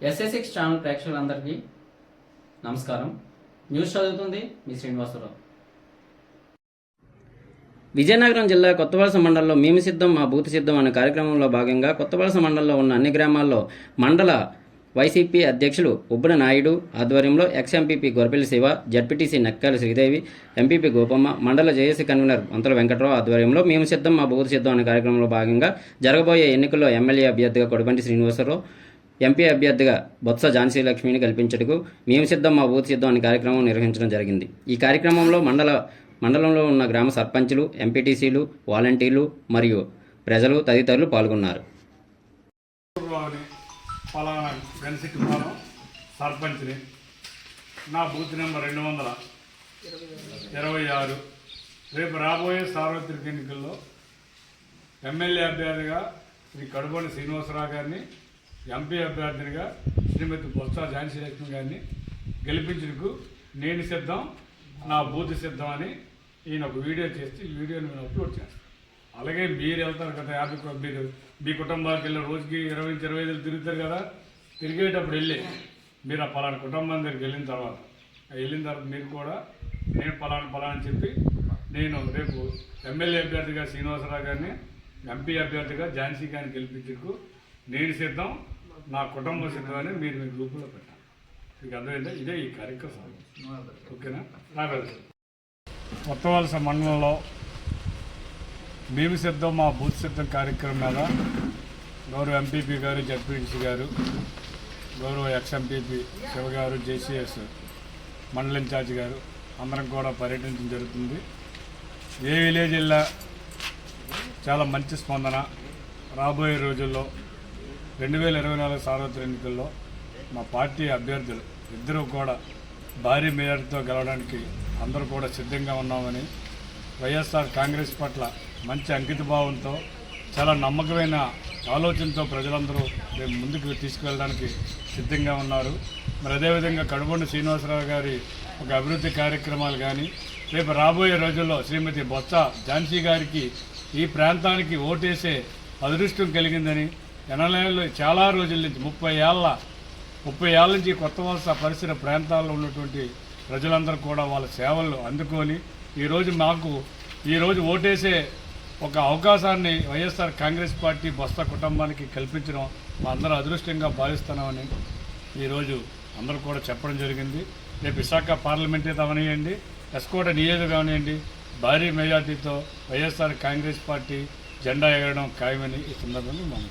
SS6 channel ప్రేక్షకులందరికీ నమస్కారం. News చదువుతుంది మీ శ్రీనివాసరావు. విజయనగరం జిల్లా కొత్తవలస మండలంలో మేము సిద్ధం మా బూత్ సిద్ధం అనే కార్యక్రమంలో భాగంగా కొత్తవలస మండలంలో ఉన్న అన్ని గ్రామాల్లో మండల వైసీపీ అధ్యక్షులు ఉబ్బన నాయుడు ఆధ్వర్యంలో ex MPP Gorapelli Siva, ZPTC Nakkala Sridevi, MPP Gopamma, మండల జేఏసీ కన్వీనర్ వంతల వెంకట్రావు ఆధ్వర్యంలో మేము సిద్ధం మా బూత్ సిద్ధం అనే కార్యక్రమంలో భాగంగా జరగబోయే ఎన్నికల్లో ఎమ్మెల్యే అభ్యర్థిగా కొడిబంటి శ్రీనివాసరావు, ఎంపీ అభ్యర్థిగా బొత్స ఝాన్సీ లక్ష్మిని కల్పించటకు మేము సిద్ధం మా బూత్ సిద్ధం అనే కార్యక్రమం నిర్వహించడం జరిగింది. ఈ కార్యక్రమంలో మండలంలో ఉన్న గ్రామ సర్పంచులు, ఎంపీటీసీలు, వాలంటీర్లు మరియు ప్రజలు తదితరులు పాల్గొన్నారు. సర్పంచ్ని నా బూత్ నెంబర్ 226. రేపు రాబోయే సార్వత్రిక ఎన్నికల్లో ఎమ్మెల్యే అభ్యర్థిగా శ్రీ కడుబంటి శ్రీనివాసరావు గారిని, ఎంపీ అభ్యర్థినిగా శ్రీమతి బొత్స ఝాన్సీ లక్ష్మి గారిని గెలిపించుటకు నేను సిద్ధం, నా బూత్ సిద్ధం అని ఈయన ఒక వీడియో చేసి ఈ వీడియోని నేను అప్లోడ్ చేస్తాను. అలాగే మీరు వెళ్తారు కదా, మీరు మీ కుటుంబానికి వెళ్ళి రోజుకి 20-25 తిరుగుతారు కదా, తిరిగేటప్పుడు వెళ్ళి మీరు ఆ పలానా కుటుంబం దగ్గరికి వెళ్ళిన తర్వాత మీరు కూడా నేను పలానా అని చెప్పి నేను రేపు ఎమ్మెల్యే అభ్యర్థిగా శ్రీనివాసరావు గారిని, ఎంపీ అభ్యర్థిగా ఝాన్సీ గారిని గెలిపించుటకు నేను సిద్ధం, నా కుటుంబం సిద్ధం అని మీరు మీ గ్రూపులో పెట్టాలి. మీకు అర్థమైందా? ఇదే ఈ కార్యక్రమం. ఓకేనా? రాగలదు. కొత్తవలస మండలంలో మేము సిద్ధం మా బూత్ సిద్ధం కార్యక్రమం మీద గౌరవ ఎంపీపీ గారు, జడ్పీటీసీ గారు, గౌరవ ఎక్స్-ఎంపీపీ శివ గారు, జేసీఎస్ మండల ఇన్ఛార్జి గారు అందరం కూడా పర్యటించడం జరుగుతుంది. ఏ విలేజ్ వెళ్ళా చాలా మంచి స్పందన. రాబోయే రోజుల్లో 2024 సార్వత్రిక ఎన్నికల్లో మా పార్టీ అభ్యర్థులు ఇద్దరూ కూడా భారీ మెజార్టీతో గెలవడానికి అందరూ కూడా సిద్ధంగా ఉన్నామని, వైఎస్ఆర్ కాంగ్రెస్ పట్ల మంచి అంకితభావంతో చాలా నమ్మకమైన ఆలోచనతో ప్రజలందరూ రేపు ముందుకు తీసుకువెళ్ళడానికి సిద్ధంగా ఉన్నారు. మరి అదేవిధంగా కడుబంటి శ్రీనివాసరావు గారి ఒక అభివృద్ధి కార్యక్రమాలు కానీ, రేపు రాబోయే రోజుల్లో శ్రీమతి బొత్స ఝాన్సీ గారికి ఈ ప్రాంతానికి ఓటేసే అదృష్టం కలిగిందని, ఎనలేళ్ళు చాలా రోజుల నుంచి 30 ఏళ్ళ నుంచి కొత్తవలస పరిసర ప్రాంతాల్లో ఉన్నటువంటి ప్రజలందరూ కూడా వాళ్ళ సేవలు అందుకొని ఈరోజు ఓటేసే ఒక అవకాశాన్ని వైఎస్ఆర్ కాంగ్రెస్ పార్టీ బొత్స కుటుంబానికి కల్పించడం మా అందరూ అదృష్టంగా భావిస్తున్నామని ఈరోజు అందరూ కూడా చెప్పడం జరిగింది. రేపు విశాఖ పార్లమెంటే అవనియండి, ఎస్కోట నియోజకవర్గం అవనియండి, భారీ మెజార్టీతో వైఎస్ఆర్ కాంగ్రెస్ పార్టీ జెండా ఎగరడం ఖాయమని ఈ సందర్భంగా మనం